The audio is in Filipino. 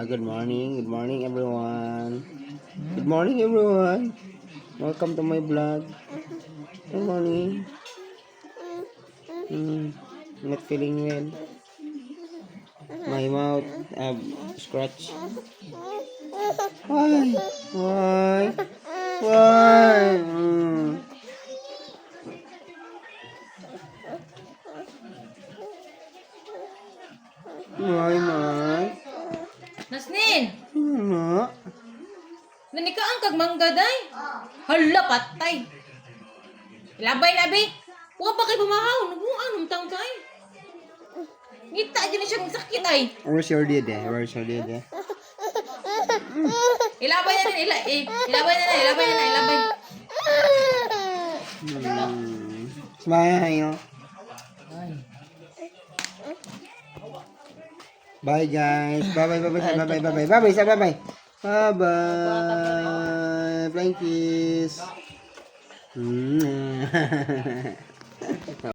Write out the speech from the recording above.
Good morning everyone. Good morning everyone. Welcome to my vlog. Good morning. Not feeling well. My mouth scratch. Why? Why? Why? Why, Mike? Nasnin! Ano? Nani ka ang kagmangga day? Hala, patay! Labay na, be! Huwag pa kayo bumahaw! Nabuang namtang kay! Ngita, dyan siyang sakit ay! Where's your dede? Where's your dede? Ilabay na nila, ilabay na, ilabay na, ilabay. Smile. Bye guys. Bye bye. Bye. Flying kiss.